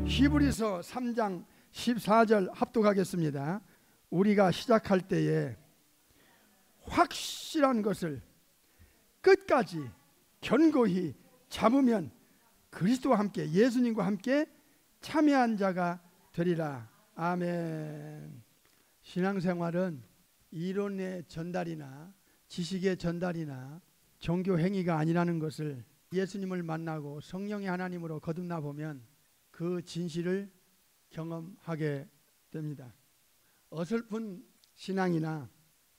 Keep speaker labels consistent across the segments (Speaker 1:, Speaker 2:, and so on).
Speaker 1: 히브리서 3장 14절 합독하겠습니다. 우리가 시작할 때에 확실한 것을 끝까지 견고히 잡으면 그리스도와 함께, 예수님과 함께 참여한 자가 되리라. 아멘. 신앙생활은 이론의 전달이나 지식의 전달이나 종교 행위가 아니라는 것을 예수님을 만나고 성령의 하나님으로 거듭나 보면 그 진실을 경험하게 됩니다. 어설픈 신앙이나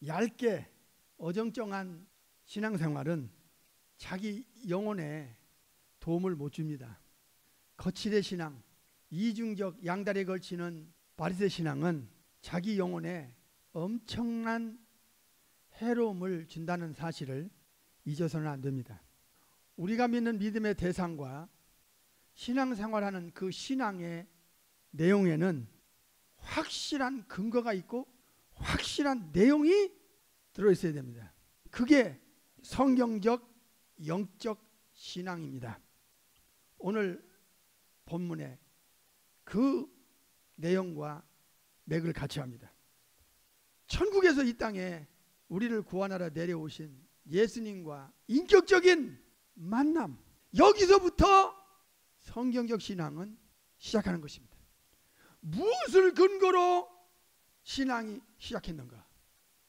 Speaker 1: 얇게 어정쩡한 신앙생활은 자기 영혼에 도움을 못 줍니다. 거칠의 신앙, 이중적 양다리에 걸치는 바리새 신앙은 자기 영혼에 엄청난 해로움을 준다는 사실을 잊어서는 안 됩니다. 우리가 믿는 믿음의 대상과 신앙생활하는 그 신앙의 내용에는 확실한 근거가 있고 확실한 내용이 들어있어야 됩니다. 그게 성경적 영적 신앙입니다. 오늘 본문에 그 내용과 맥을 같이 합니다. 천국에서 이 땅에 우리를 구원하러 내려오신 예수님과 인격적인 만남, 여기서부터 성경적 신앙은 시작하는 것입니다. 무엇을 근거로 신앙이 시작했는가?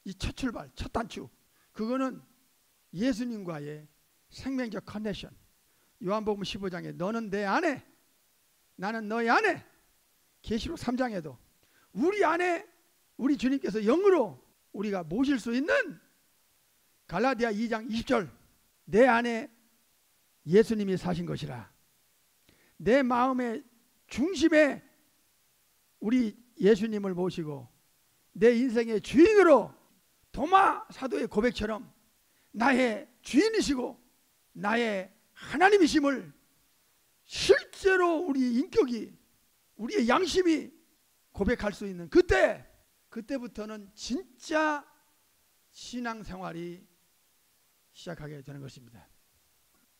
Speaker 1: 이 첫 출발, 첫 단추, 그거는 예수님과의 생명적 커넥션. 요한복음 15장에 너는 내 안에 나는 너희 안에, 계시록 3장에도 우리 안에 우리 주님께서 영으로 우리가 모실 수 있는, 갈라디아 2장 20절 내 안에 예수님이 사신 것이라. 내 마음의 중심에 우리 예수님을 모시고 내 인생의 주인으로 도마 사도의 고백처럼 나의 주인이시고 나의 하나님이심을 실제로 우리 인격이, 우리의 양심이 고백할 수 있는 그때부터는 진짜 신앙생활이 시작하게 되는 것입니다.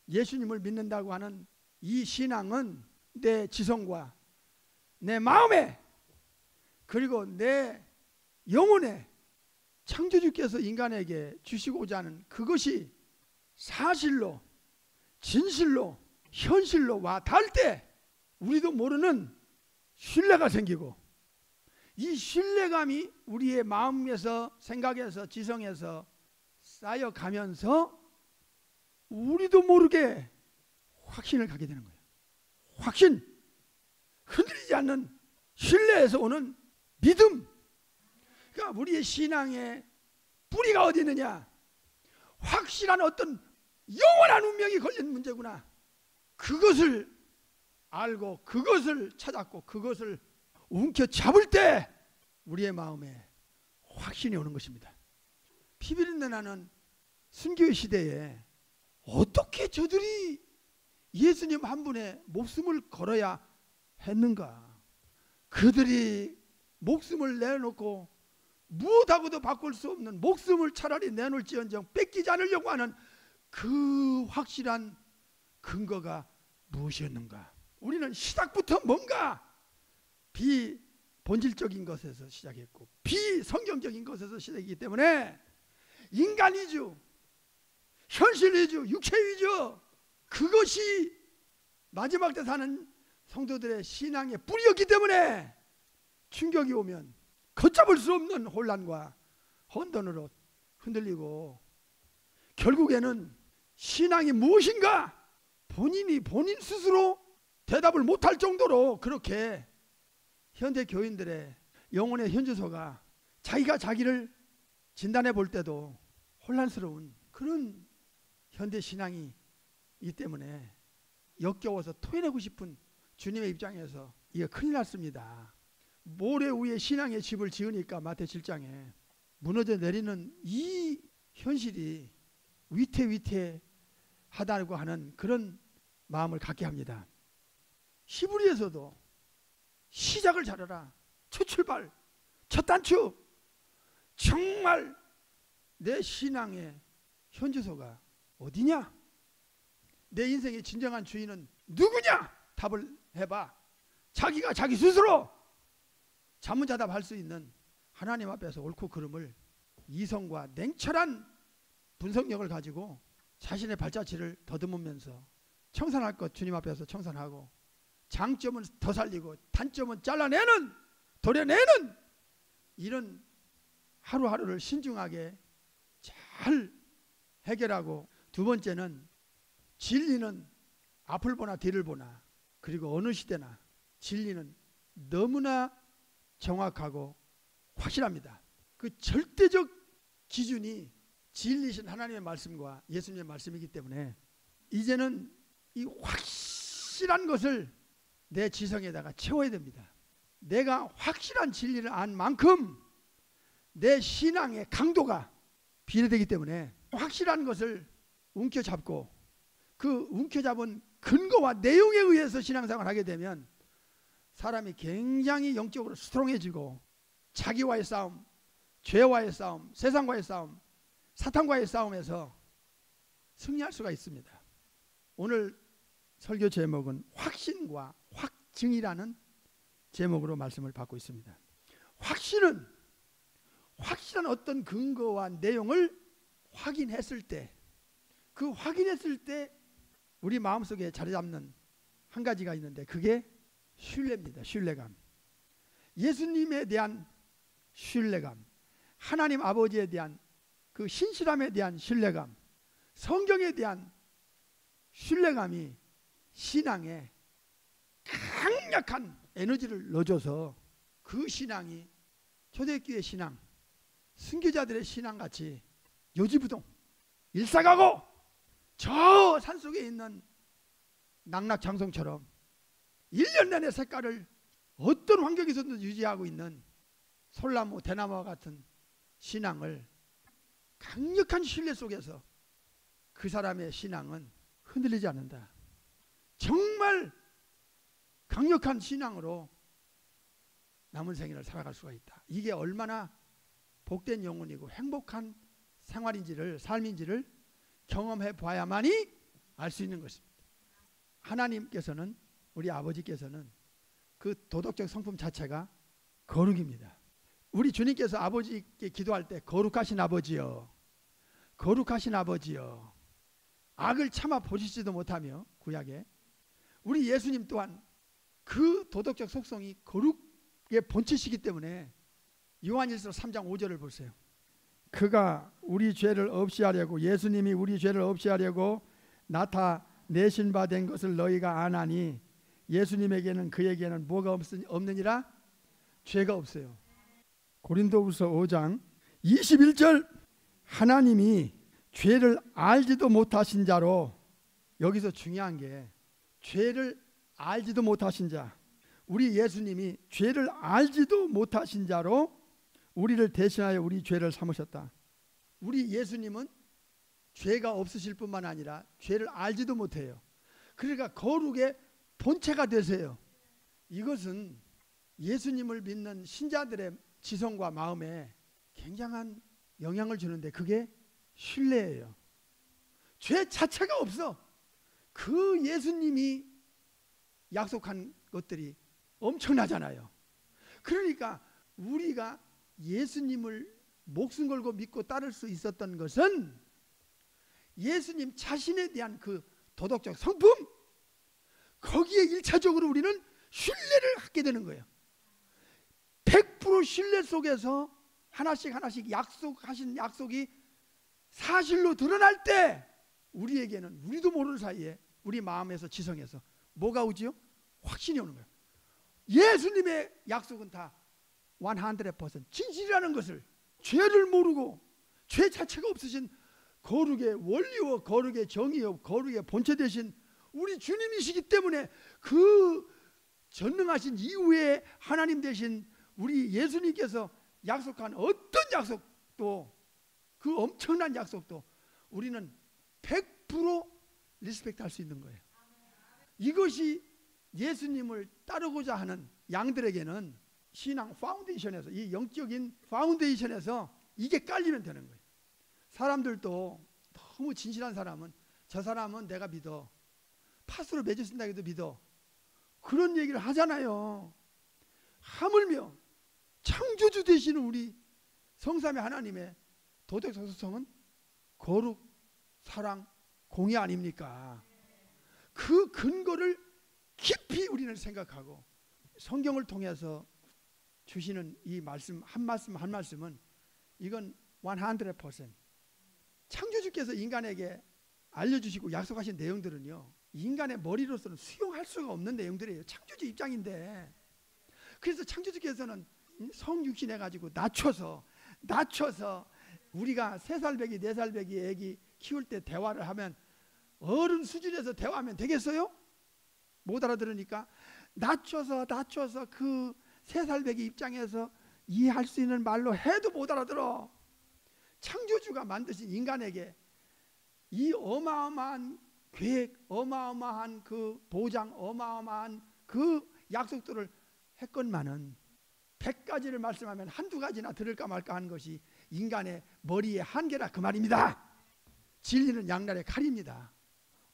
Speaker 1: 예수님을 믿는다고 하는 이 신앙은 내 지성과 내 마음에 그리고 내 영혼에 창조주께서 인간에게 주시고자 하는 그것이 사실로, 진실로, 현실로 와 닿을 때 우리도 모르는 신뢰가 생기고, 이 신뢰감이 우리의 마음에서, 생각에서, 지성에서 쌓여가면서 우리도 모르게 확신을 갖게 되는 거예요. 확신, 흔들리지 않는 신뢰에서 오는 믿음. 그러니까 우리의 신앙의 뿌리가 어디 있느냐? 확실한 어떤 영원한 운명이 걸린 문제구나. 그것을 알고 그것을 찾았고 그것을 움켜잡을 때 우리의 마음에 확신이 오는 것입니다. 피비린내 나는 순교의 시대에 어떻게 저들이 예수님 한 분의 목숨을 걸어야 했는가? 그들이 목숨을 내놓고 무엇하고도 바꿀 수 없는 목숨을 차라리 내놓을지언정 뺏기지 않으려고 하는 그 확실한 근거가 무엇이었는가? 우리는 시작부터 뭔가 비본질적인 것에서 시작했고 비성경적인 것에서 시작이기 때문에 인간 위주, 현실 위주, 육체 위주, 그것이 마지막 때 사는 성도들의 신앙의 뿌리였기 때문에 충격이 오면 걷잡을 수 없는 혼란과 혼돈으로 흔들리고 결국에는 신앙이 무엇인가 본인이 본인 스스로 대답을 못할 정도로 그렇게 현대 교인들의 영혼의 현주소가 자기가 자기를 진단해 볼 때도 혼란스러운 그런 현대 신앙이 이 때문에 역겨워서 토해내고 싶은 주님의 입장에서 이게 큰일 났습니다. 모래 위에 신앙의 집을 지으니까 마태 7장에 무너져 내리는 이 현실이 위태위태하다고 하는 그런 마음을 갖게 합니다. 히브리에서도 시작을 잘해라. 첫 출발, 첫 단추. 정말 내 신앙의 현주소가 어디냐? 내 인생의 진정한 주인은 누구냐? 답을 해봐. 자기가 자기 스스로 자문자답할 수 있는 하나님 앞에서 옳고 그름을 이성과 냉철한 분석력을 가지고 자신의 발자취를 더듬으면서 청산할 것 주님 앞에서 청산하고, 장점은 더 살리고 단점은 잘라내는, 도려내는 이런 하루하루를 신중하게 잘 해결하고, 두 번째는 진리는 앞을 보나 뒤를 보나, 그리고 어느 시대나 진리는 너무나 정확하고 확실합니다. 그 절대적 기준이 진리신 하나님의 말씀과 예수님의 말씀이기 때문에 이제는 이 확실한 것을 내 지성에다가 채워야 됩니다. 내가 확실한 진리를 안 만큼 내 신앙의 강도가 비례되기 때문에 확실한 것을 움켜잡고 그 움켜잡은 근거와 내용에 의해서 신앙생활을 하게 되면 사람이 굉장히 영적으로 스트롱해지고 자기와의 싸움, 죄와의 싸움, 세상과의 싸움, 사탄과의 싸움에서 승리할 수가 있습니다. 오늘 설교 제목은 확신과 확증이라는 제목으로 말씀을 받고 있습니다. 확신은 확실한 어떤 근거와 내용을 확인했을 때, 그 확인했을 때 우리 마음속에 자리 잡는 한 가지가 있는데 그게 신뢰입니다. 신뢰감. 예수님에 대한 신뢰감, 하나님 아버지에 대한 그 신실함에 대한 신뢰감, 성경에 대한 신뢰감이 신앙에 강력한 에너지를 넣어줘서 그 신앙이 초대교회 신앙, 순교자들의 신앙같이 요지부동 일사가고 저 산속에 있는 낙낙장성처럼 1년 내내 색깔을 어떤 환경에서도 유지하고 있는 솔나무, 대나무와 같은 신앙을 강력한 신뢰 속에서 그 사람의 신앙은 흔들리지 않는다. 정말 강력한 신앙으로 남은 생애를 살아갈 수가 있다. 이게 얼마나 복된 영혼이고 행복한 생활인지를, 삶인지를 경험해 봐야만이 알 수 있는 것입니다. 하나님께서는, 우리 아버지께서는 그 도덕적 성품 자체가 거룩입니다. 우리 주님께서 아버지께 기도할 때 거룩하신 아버지여, 거룩하신 아버지여, 악을 참아 보시지도 못하며 구약에, 우리 예수님 또한 그 도덕적 속성이 거룩의 본체시기 때문에 요한일서 3장 5절을 보세요. 그가 우리 죄를 없이 하려고, 예수님이 우리 죄를 없이 하려고 나타내신 바 된 것을 너희가 아나니 예수님에게는, 그에게는 뭐가 없느니라? 죄가 없어요. 고린도후서 5장 21절, 하나님이 죄를 알지도 못하신 자로, 여기서 중요한 게 죄를 알지도 못하신 자, 우리 예수님이 죄를 알지도 못하신 자로 우리를 대신하여 우리 죄를 삼으셨다. 우리 예수님은 죄가 없으실 뿐만 아니라 죄를 알지도 못해요. 그러니까 거룩의 본체가 되세요. 이것은 예수님을 믿는 신자들의 지성과 마음에 굉장한 영향을 주는데 그게 신뢰예요. 죄 자체가 없어. 그 예수님이 약속한 것들이 엄청나잖아요. 그러니까 우리가 예수님을 목숨 걸고 믿고 따를 수 있었던 것은 예수님 자신에 대한 그 도덕적 성품, 거기에 1차적으로 우리는 신뢰를 갖게 되는 거예요. 100% 신뢰 속에서 하나씩 하나씩 약속하신 약속이 사실로 드러날 때 우리에게는 우리도 모르는 사이에 우리 마음에서, 지성에서 뭐가 오지요? 확신이 오는 거예요. 예수님의 약속은 다 100% 진실이라는 것을, 죄를 모르고 죄 자체가 없으신 거룩의 원리와 거룩의 정의와 거룩의 본체 되신 우리 주님이시기 때문에 그 전능하신 이후에 하나님 되신 우리 예수님께서 약속한 어떤 약속도, 그 엄청난 약속도 우리는 100% 리스펙트 할 수 있는 거예요. 이것이 예수님을 따르고자 하는 양들에게는 신앙 파운데이션에서, 이 영적인 파운데이션에서 이게 깔리면 되는 거예요. 사람들도 너무 진실한 사람은 저 사람은 내가 믿어, 파수로 맺어준다 해도 믿어, 그런 얘기를 하잖아요. 하물며 창조주 되시는 우리 성삼위 하나님의 도덕 속성은 거룩, 사랑, 공의 아닙니까? 그 근거를 깊이 우리는 생각하고 성경을 통해서 주시는 이 말씀 한 말씀은 이건 100% 창조주께서 인간에게 알려주시고 약속하신 내용들은요, 인간의 머리로서는 수용할 수가 없는 내용들이에요. 창조주 입장인데. 그래서 창조주께서는 성육신해 가지고 낮춰서 우리가 3살 배기 4살 배기 애기 키울 때 대화를 하면 어른 수준에서 대화하면 되겠어요? 못 알아들으니까 낮춰서 그 3살 배기 입장에서 이해할 수 있는 말로 해도 못 알아들어. 창조주가 만드신 인간에게 이 어마어마한 계획, 어마어마한 그 보장, 어마어마한 그 약속들을 했건만은 100가지를 말씀하면 한두 가지나 들을까 말까 하는 것이 인간의 머리의 한계라 그 말입니다. 진리는 양날의 칼입니다.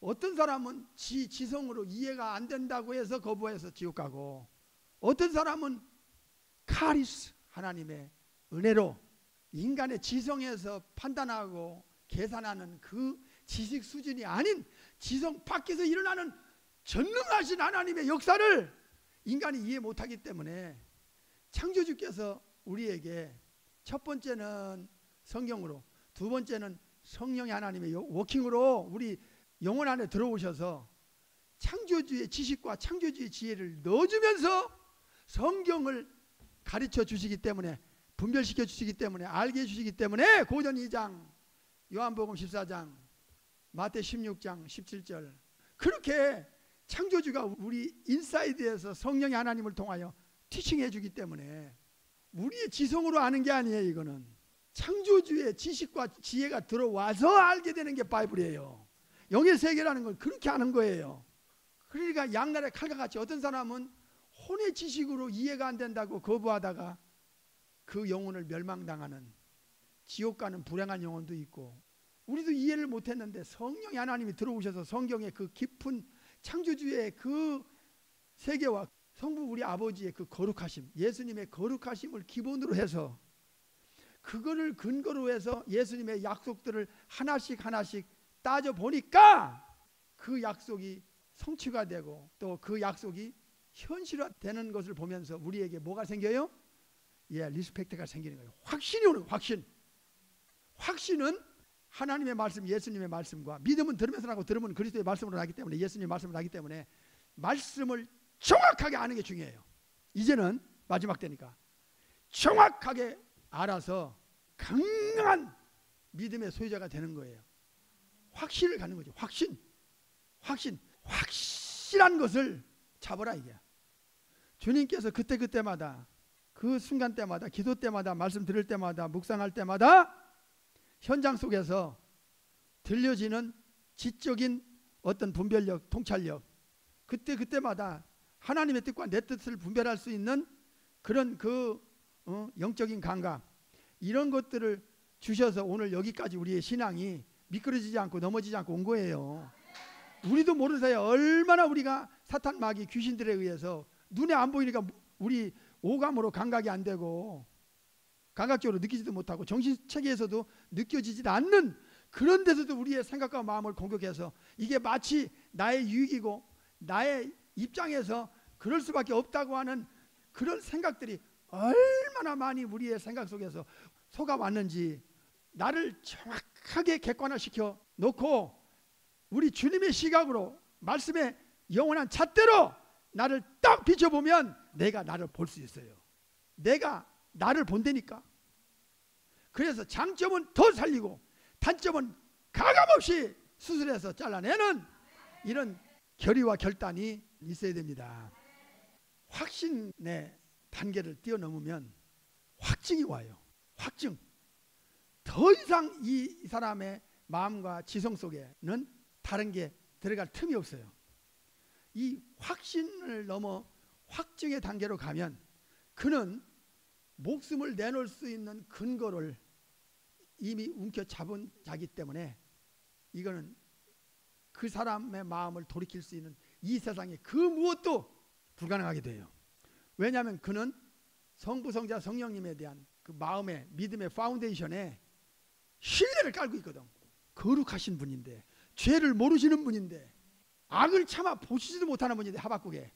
Speaker 1: 어떤 사람은 지성으로 이해가 안 된다고 해서 거부해서 지옥 가고, 어떤 사람은 카리스, 하나님의 은혜로 인간의 지성에서 판단하고 계산하는 그 지식 수준이 아닌 지성 밖에서 일어나는 전능하신 하나님의 역사를 인간이 이해 못하기 때문에 창조주께서 우리에게 첫 번째는 성경으로, 두 번째는 성령의 하나님의 워킹으로 우리 영혼 안에 들어오셔서 창조주의 지식과 창조주의 지혜를 넣어주면서 성경을 가르쳐 주시기 때문에, 분별시켜 주시기 때문에, 알게 해주시기 때문에 고전 2장, 요한복음 14장, 마태 16장 17절 그렇게 창조주가 우리 인사이드에서 성령의 하나님을 통하여 티칭해 주기 때문에 우리의 지성으로 아는 게 아니에요. 이거는 창조주의 지식과 지혜가 들어와서 알게 되는 게 바이블이에요. 영의 세계라는 건 그렇게 아는 거예요. 그러니까 양날의 칼과 같이 어떤 사람은 혼의 지식으로 이해가 안 된다고 거부하다가 그 영혼을 멸망당하는, 지옥 가는 불행한 영혼도 있고, 우리도 이해를 못했는데 성령의 하나님이 들어오셔서 성경의 그 깊은 창조주의 그 세계와 성부 우리 아버지의 그 거룩하심, 예수님의 거룩하심을 기본으로 해서 그거를 근거로 해서 예수님의 약속들을 하나씩 따져보니까 그 약속이 성취가 되고 또 그 약속이 현실화되는 것을 보면서 우리에게 뭐가 생겨요? 리스펙트가 생기는 거예요. 확신이 오는 거예요. 확신은 하나님의 말씀, 예수님의 말씀과, 믿음은 들으면서 나고 들으면 그리스도의 말씀으로 나기 때문에, 예수님의 말씀으로 나기 때문에 말씀을 정확하게 아는 게 중요해요. 이제는 마지막 때니까 정확하게 알아서 강력한 믿음의 소유자가 되는 거예요. 확신을 갖는 거죠. 확실한 것을 잡아라 이게. 주님께서 그때마다, 그 순간 때마다, 기도 때마다, 말씀 들을 때마다, 묵상할 때마다 현장 속에서 들려지는 지적인 어떤 분별력, 통찰력, 그때마다 하나님의 뜻과 내 뜻을 분별할 수 있는 그런 영적인 감각, 이런 것들을 주셔서 오늘 여기까지 우리의 신앙이 미끄러지지 않고 넘어지지 않고 온 거예요. 우리도 모르는 사이에 얼마나 우리가 사탄, 마귀, 귀신들에 의해서 눈에 안 보이니까 우리 오감으로 감각이 안 되고 감각적으로 느끼지도 못하고 정신체계에서도 느껴지지 않는, 그런 데서도 우리의 생각과 마음을 공격해서 이게 마치 나의 유익이고 나의 입장에서 그럴 수밖에 없다고 하는 그런 생각들이 얼마나 많이 우리의 생각 속에서 속아왔는지 나를 정확하게 객관화시켜 놓고 우리 주님의 시각으로, 말씀의 영원한 잣대로 나를 딱 비춰보면 내가 나를 볼 수 있어요. 내가 나를 본다니까. 그래서 장점은 더 살리고 단점은 가감없이 수술해서 잘라내는 이런 결의와 결단이 있어야 됩니다. 확신의 단계를 뛰어넘으면 확증이 와요. 확증. 더 이상 이 사람의 마음과 지성 속에는 다른 게 들어갈 틈이 없어요. 이 확신을 넘어 확증의 단계로 가면 그는 목숨을 내놓을 수 있는 근거를 이미 움켜잡은 자기 때문에 이거는 그 사람의 마음을 돌이킬 수 있는 이 세상에 그 무엇도 불가능하게 돼요. 왜냐하면 그는 성부, 성자, 성령님에 대한 그 마음의 믿음의 파운데이션에 신뢰를 깔고 있거든. 거룩하신 분인데, 죄를 모르시는 분인데, 악을 참아 보시지도 못하는 분인데, 하박국에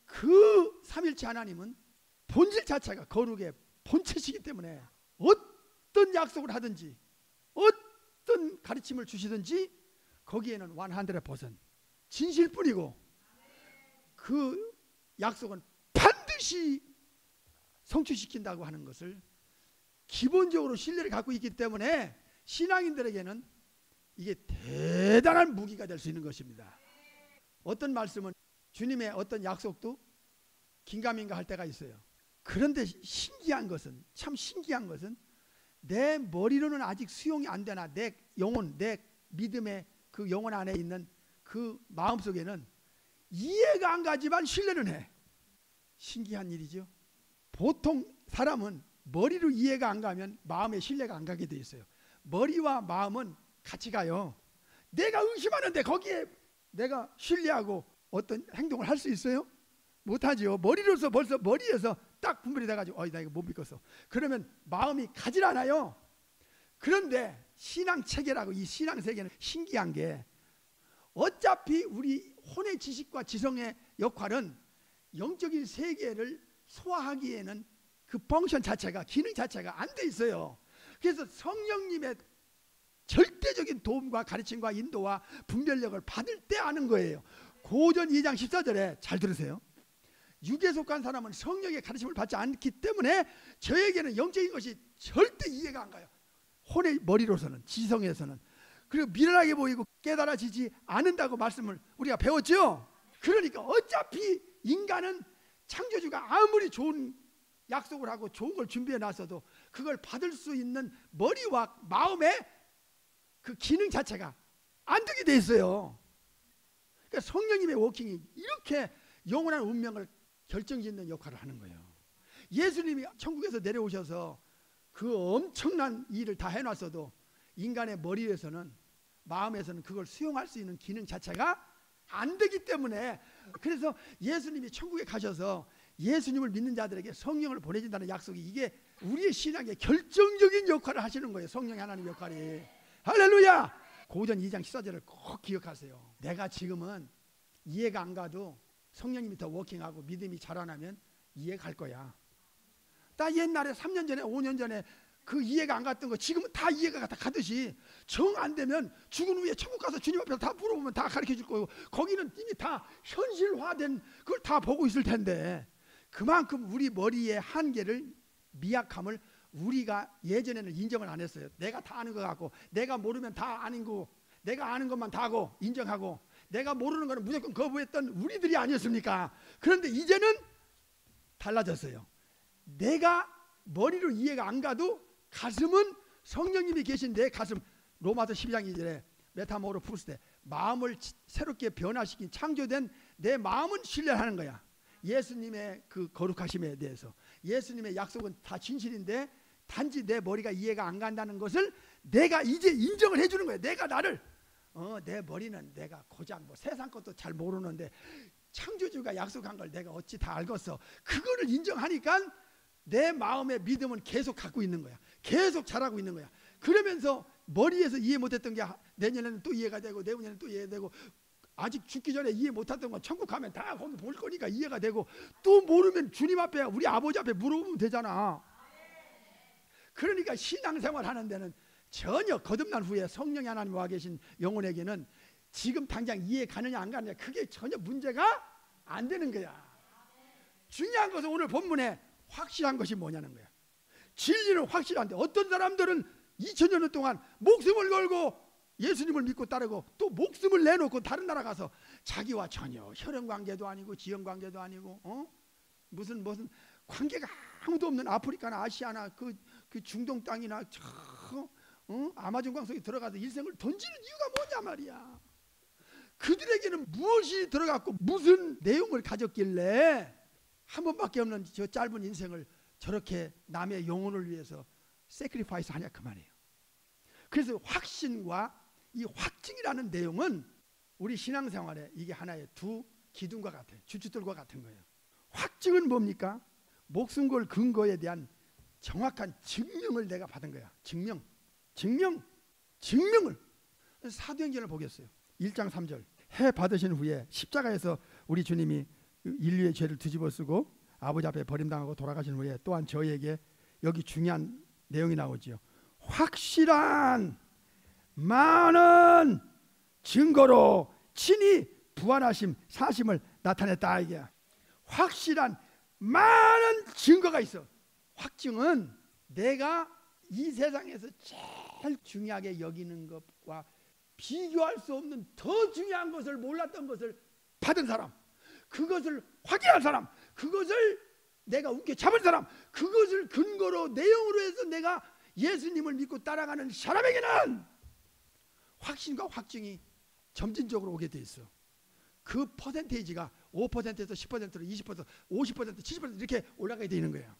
Speaker 1: 그 삼일체 하나님은 본질 자체가 거룩의 본체시기 때문에 어떤 약속을 하든지 어떤 가르침을 주시든지 거기에는 100% 진실뿐이고 그 약속은 반드시 성취시킨다고 하는 것을 기본적으로 신뢰를 갖고 있기 때문에 신앙인들에게는 이게 대단한 무기가 될 수 있는 것입니다. 어떤 말씀은 주님의 어떤 약속도 긴가민가 할 때가 있어요. 그런데 신기한 것은, 참 신기한 것은 내 머리로는 아직 수용이 안 되나 내 영혼, 내 믿음의 그 영혼 안에 있는 그 마음속에는 이해가 안 가지만 신뢰는 해. 신기한 일이죠. 보통 사람은 머리로 이해가 안 가면 마음에 신뢰가 안 가게 돼 있어요. 머리와 마음은 같이 가요. 내가 의심하는데 거기에 내가 신뢰하고 어떤 행동을 할 수 있어요? 못하죠. 머리로서 벌써 머리에서 딱 분별이 돼가지고 나 이거 못 믿겠어. 그러면 마음이 가질 않아요. 그런데 신앙 체계라고 이 신앙 세계는 신기한 게 어차피 우리 혼의 지식과 지성의 역할은 영적인 세계를 소화하기에는 그 펑션 자체가 기능 자체가 안 돼 있어요. 그래서 성령님의 절대적인 도움과 가르침과 인도와 분별력을 받을 때 아는 거예요. 고전 2장 14절에 잘 들으세요. 육에 속한 사람은 성령의 가르침을 받지 않기 때문에 저에게는 영적인 것이 절대 이해가 안 가요. 혼의 머리로서는, 지성에서는. 그리고 미련하게 보이고 깨달아지지 않는다고 말씀을 우리가 배웠죠. 그러니까 어차피 인간은 창조주가 아무리 좋은 약속을 하고 좋은 걸 준비해 놨어도 그걸 받을 수 있는 머리와 마음의 그 기능 자체가 안 되게 돼 있어요. 그러니까 성령님의 워킹이 이렇게 영원한 운명을 결정짓는 역할을 하는 거예요. 예수님이 천국에서 내려오셔서 그 엄청난 일을 다 해놨어도 인간의 머리에서는, 마음에서는 그걸 수용할 수 있는 기능 자체가 안 되기 때문에, 그래서 예수님이 천국에 가셔서 예수님을 믿는 자들에게 성령을 보내준다는 약속이 이게 우리의 신앙의 결정적인 역할을 하시는 거예요. 성령의 하나님 역할이. 할렐루야. 고전 2장 14절을 꼭 기억하세요. 내가 지금은 이해가 안 가도 성령님이 더 워킹하고 믿음이 자라나면 이해 갈 거야. 나 옛날에 3년 전에 5년 전에 그 이해가 안 갔던 거 지금은 다 이해가 다 가듯이 정 안 되면 죽은 후에 천국 가서 주님 앞에서 다 물어보면 다 가르쳐 줄 거고 거기는 이미 다 현실화된 그걸 다 보고 있을 텐데 그만큼 우리 머리의 한계를 미약함을 우리가 예전에는 인정을 안 했어요. 내가 다 아는 것 같고 내가 모르면 다 아는 거 내가 아는 것만 다 하고 인정하고 내가 모르는 거는 무조건 거부했던 우리들이 아니었습니까? 그런데 이제는 달라졌어요. 내가 머리로 이해가 안 가도 가슴은 성령님이 계신 내 가슴 로마서 12장 2절에 메타모르푸스 마음을 새롭게 변화시킨 창조된 내 마음은 신뢰하는 거야. 예수님의 그 거룩하심에 대해서 예수님의 약속은 다 진실인데 단지 내 머리가 이해가 안 간다는 것을 내가 이제 인정을 해주는 거야. 내가 나를 내 머리는 내가 고작 뭐 세상 것도 잘 모르는데 창조주가 약속한 걸 내가 어찌 다 알겠어. 그거를 인정하니까 내 마음의 믿음은 계속 갖고 있는 거야. 계속 자라고 있는 거야. 그러면서 머리에서 이해 못했던 게 내년에는 또 이해가 되고 내후년에는 또 이해되고 아직 죽기 전에 이해 못했던 건 천국 가면 다 거기 볼 거니까 이해가 되고 또 모르면 주님 앞에 우리 아버지 앞에 물어보면 되잖아. 그러니까 신앙생활 하는 데는 전혀 거듭난 후에 성령이 하나님 와 계신 영혼에게는 지금 당장 이해 가느냐 안 가느냐 그게 전혀 문제가 안 되는 거야. 중요한 것은 오늘 본문에 확실한 것이 뭐냐는 거야. 진리는 확실한데 어떤 사람들은 2000년 동안 목숨을 걸고 예수님을 믿고 따르고 또 목숨을 내놓고 다른 나라 가서 자기와 전혀 혈연관계도 아니고 지연관계도 아니고 무슨 관계가 아무도 없는 아프리카나 아시아나 그 중동 땅이나 아마존 강속에 들어가서 일생을 던지는 이유가 뭐냐 말이야. 그들에게는 무엇이 들어갔고 무슨 내용을 가졌길래 한 번밖에 없는 저 짧은 인생을 저렇게 남의 영혼을 위해서 세크리파이스 하냐 그 말이에요. 그래서 확신과 이 확증이라는 내용은 우리 신앙생활에 이게 하나의 두 기둥과 같아요. 주춧돌과 같은 거예요. 확증은 뭡니까? 목숨 걸 근거에 대한 정확한 증명을 내가 받은 거야. 증명을. 사도행전을 보겠어요. 1장 3절. 해 받으신 후에 십자가에서 우리 주님이 인류의 죄를 뒤집어 쓰고 아버지 앞에 버림당하고 돌아가신 후에 또한 저희에게 여기 중요한 내용이 나오지요. 확실한 많은 증거로 친히 부활하심 사심을 나타냈다 이게. 확실한 많은 증거가 있어. 확증은 내가 이 세상에서 제일 중요하게 여기는 것과 비교할 수 없는 더 중요한 것을 몰랐던 것을 받은 사람, 그것을 확인한 사람, 그것을 내가 움켜잡은 사람, 그것을 근거로 내용으로 해서 내가 예수님을 믿고 따라가는 사람에게는 확신과 확증이 점진적으로 오게 돼 있어. 그 퍼센테이지가 5%에서 10%로 20%, 50%, 70% 이렇게 올라가게 되는 거예요.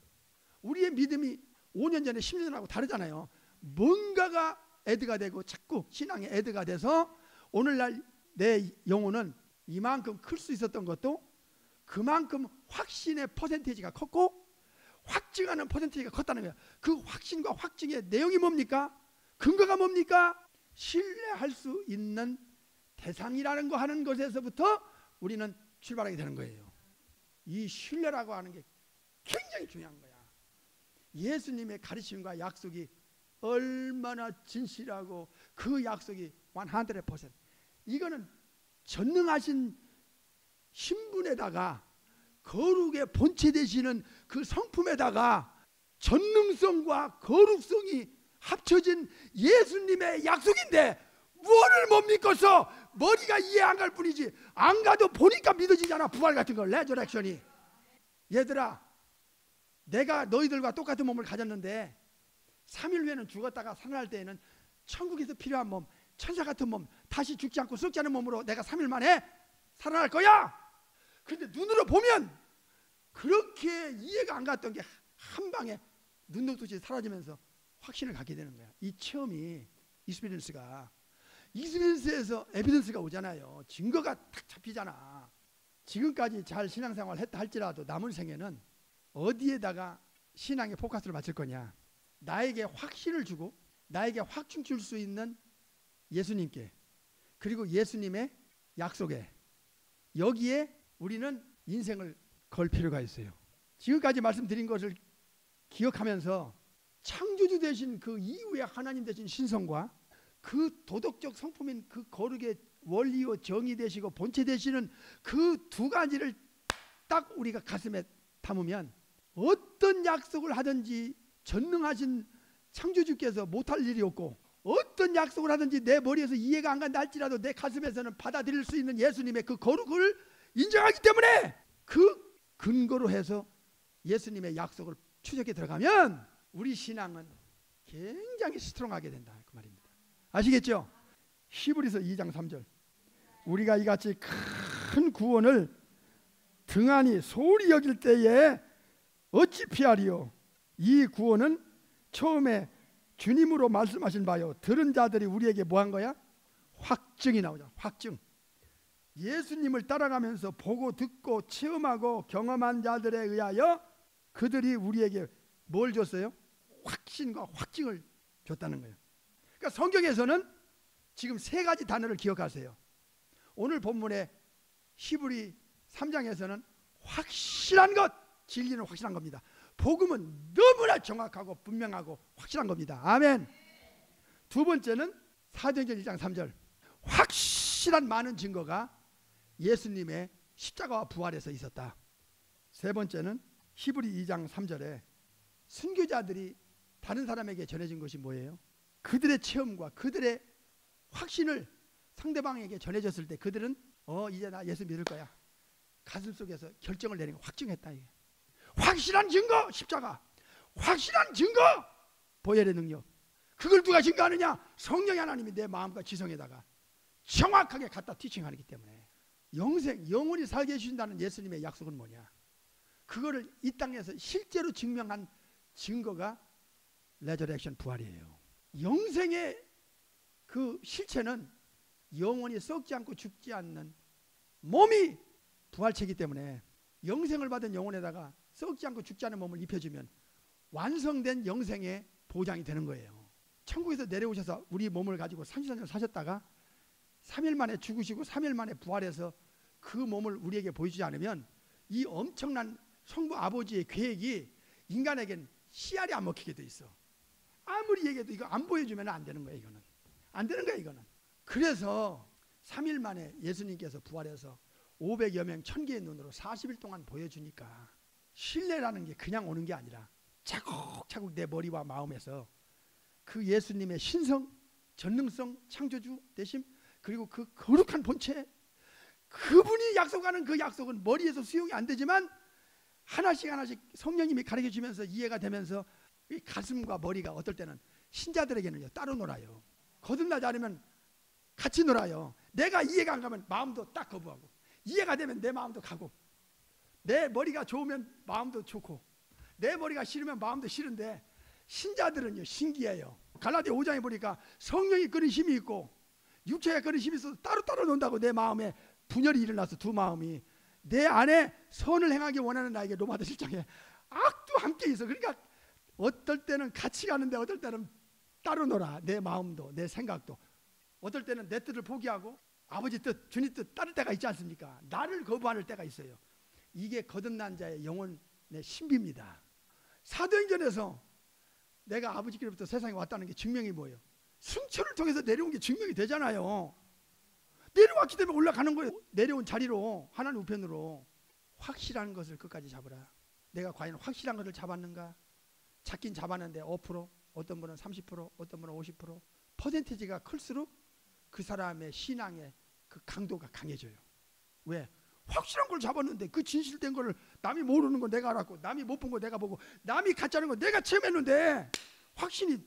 Speaker 1: 우리의 믿음이 5년 전에 10년 전하고 다르잖아요. 뭔가가 애드가 되고 자꾸 신앙의 애드가 돼서 오늘날 내 영혼은 이만큼 클 수 있었던 것도 그만큼 확신의 퍼센테이지가 컸고 확증하는 퍼센테이지가 컸다는 거예요. 그 확신과 확증의 내용이 뭡니까? 근거가 뭡니까? 신뢰할 수 있는 대상이라는 거 하는 것에서부터 우리는 출발하게 되는 거예요. 이 신뢰라고 하는 게 굉장히 중요한 거야. 예수님의 가르침과 약속이 얼마나 진실하고 그 약속이 100%. 이거는 전능하신 신분에다가 거룩의 본체 되시는 그 성품에다가 전능성과 거룩성이 합쳐진 예수님의 약속인데 무엇을 못 믿겠어? 머리가 이해 안 갈 뿐이지 안 가도 보니까 믿어지잖아. 부활 같은 걸 레저렉션이. 얘들아, 내가 너희들과 똑같은 몸을 가졌는데 3일 후에는 죽었다가 살아날 때에는 천국에서 필요한 몸, 천사 같은 몸, 다시 죽지 않고 썩지 않은 몸으로 내가 3일 만에 살아날 거야. 그런데 눈으로 보면 그렇게 이해가 안 갔던 게 한 방에 눈 녹듯이 사라지면서 확신을 갖게 되는 거야. 이 체험이 이스피런스에서 에비던스가 오잖아요. 증거가 딱 잡히잖아. 지금까지 잘 신앙생활 했다 할지라도 남은 생에는 어디에다가 신앙의 포커스를 맞출 거냐? 나에게 확신을 주고 나에게 확증 줄 수 있는 예수님께, 그리고 예수님의 약속에, 여기에 우리는 인생을 걸 필요가 있어요. 지금까지 말씀드린 것을 기억하면서 창조주 되신 그 이후에 하나님 되신 신성과 그 도덕적 성품인 그 거룩의 원리요 정의 되시고 본체 되시는 그 두 가지를 딱 우리가 가슴에 담으면 어떤 약속을 하든지 전능하신 창조주께서 못할 일이 없고, 어떤 약속을 하든지 내 머리에서 이해가 안 간다 할지라도 내 가슴에서는 받아들일 수 있는 예수님의 그 거룩을 인정하기 때문에 그 근거로 해서 예수님의 약속을 추적해 들어가면 우리 신앙은 굉장히 스트롱하게 된다 그 말입니다. 아시겠죠? 히브리서 2장 3절. 우리가 이같이 큰 구원을 등한히 소홀히 여길 때에 어찌 피하리요? 이 구원은 처음에 주님으로 말씀하신 바요. 들은 자들이 우리에게 뭐 한 거야? 확증이 나오죠. 확증. 예수님을 따라가면서 보고 듣고 체험하고 경험한 자들에 의하여 그들이 우리에게 뭘 줬어요? 확신과 확증을 줬다는 거예요. 그러니까 성경에서는 지금 세 가지 단어를 기억하세요. 오늘 본문의 히브리 3장에서는 확실한 것, 진리는 확실한 겁니다. 복음은 너무나 정확하고 분명하고 확실한 겁니다. 아멘. 두 번째는 사도행전 1장 3절. 확실한 많은 증거가 예수님의 십자가와 부활에서 있었다. 세 번째는 히브리 2장 3절에 순교자들이 다른 사람에게 전해진 것이 뭐예요? 그들의 체험과 그들의 확신을 상대방에게 전해졌을 때 그들은 이제 나 예수 믿을 거야. 가슴속에서 결정을 내리고 확증했다. 이게. 확실한 증거 십자가, 확실한 증거 보혈의 능력. 그걸 누가 증거하느냐? 성령의 하나님이 내 마음과 지성에다가 정확하게 갖다 티칭하기 때문에 영생, 영원히 살게 해주신다는 예수님의 약속은 뭐냐? 그거를 이 땅에서 실제로 증명한 증거가 레저렉션, 부활이에요. 영생의 그 실체는 영원히 썩지 않고 죽지 않는 몸이 부활체이기 때문에 영생을 받은 영혼에다가 썩지 않고 죽지 않은 몸을 입혀주면 완성된 영생의 보장이 되는 거예요. 천국에서 내려오셔서 우리 몸을 가지고 34년 사셨다가 3일 만에 죽으시고 3일 만에 부활해서 그 몸을 우리에게 보여주지 않으면 이 엄청난 성부 아버지의 계획이 인간에겐 씨알이 안 먹히게 돼 있어. 아무리 얘기해도 이거 안 보여주면 안 되는 거예요. 이거는 안 되는 거예요. 이거는. 그래서 3일 만에 예수님께서 부활해서 500여 명 1000개의 눈으로 40일 동안 보여주니까 신뢰라는 게 그냥 오는 게 아니라 차곡차곡 내 머리와 마음에서 그 예수님의 신성, 전능성, 창조주 되심, 그리고 그 거룩한 본체, 그분이 약속하는 그 약속은 머리에서 수용이 안 되지만 하나씩 하나씩 성령님이 가르쳐 주면서 이해가 되면서 이 가슴과 머리가 어떨 때는 신자들에게는요 따로 놀아요. 거듭나지 않으면 같이 놀아요. 내가 이해가 안 가면 마음도 딱 거부하고, 이해가 되면 내 마음도 가고, 내 머리가 좋으면 마음도 좋고, 내 머리가 싫으면 마음도 싫은데 신자들은요 신기해요. 갈라디아 5장에 보니까 성령이 끄는 힘이 있고 육체가 끄는 힘이 있어서 따로따로 논다고. 내 마음에 분열이 일어나서 두 마음이 내 안에 선을 행하기 원하는 나에게 로마서 7장에 악도 함께 있어. 그러니까 어떨 때는 같이 가는데 어떨 때는 따로 놀아. 내 마음도 내 생각도. 어떨 때는 내 뜻을 포기하고 아버지 뜻, 주님 뜻 따를 때가 있지 않습니까? 나를 거부할 때가 있어요. 이게 거듭난 자의 영혼의 신비입니다. 사도행전에서 내가 아버지께로부터 세상에 왔다는 게 증명이 뭐예요? 승천을 통해서 내려온 게 증명이 되잖아요. 내려왔기 때문에 올라가는 거예요. 내려온 자리로, 하나님 우편으로. 확실한 것을 끝까지 잡으라. 내가 과연 확실한 것을 잡았는가? 잡긴 잡았는데 5%, 어떤 분은 30%, 어떤 분은 50%. 퍼센티지가 클수록 그 사람의 신앙의 그 강도가 강해져요. 왜? 확실한 걸 잡았는데 그 진실된 걸 남이 모르는 거 내가 알았고, 남이 못 본 거 내가 보고, 남이 가짜는 거 내가 체험했는데 확신이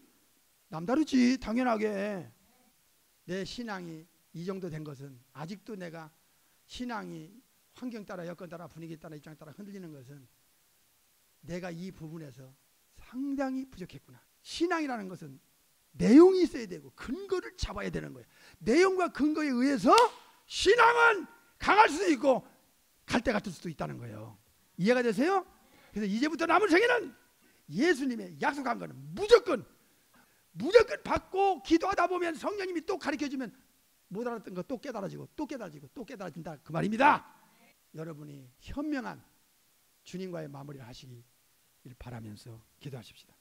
Speaker 1: 남다르지. 당연하게. 내 신앙이 이 정도 된 것은, 아직도 내가 신앙이 환경 따라, 여건 따라, 분위기 따라, 입장 따라 흔들리는 것은 내가 이 부분에서 상당히 부족했구나. 신앙이라는 것은 내용이 있어야 되고 근거를 잡아야 되는 거예요. 내용과 근거에 의해서 신앙은 강할 수도 있고 갈대 같을 수도 있다는 거예요. 이해가 되세요? 그래서 이제부터 남은 생애는 예수님의 약속한 거는 무조건 받고 기도하다 보면 성령님이 또 가르쳐주면 못 알았던 거 또 깨달아지고 또 깨달아지고 또 깨달아진다, 그 말입니다. 여러분이 현명한 주님과의 마무리를 하시길 바라면서 기도하십시다.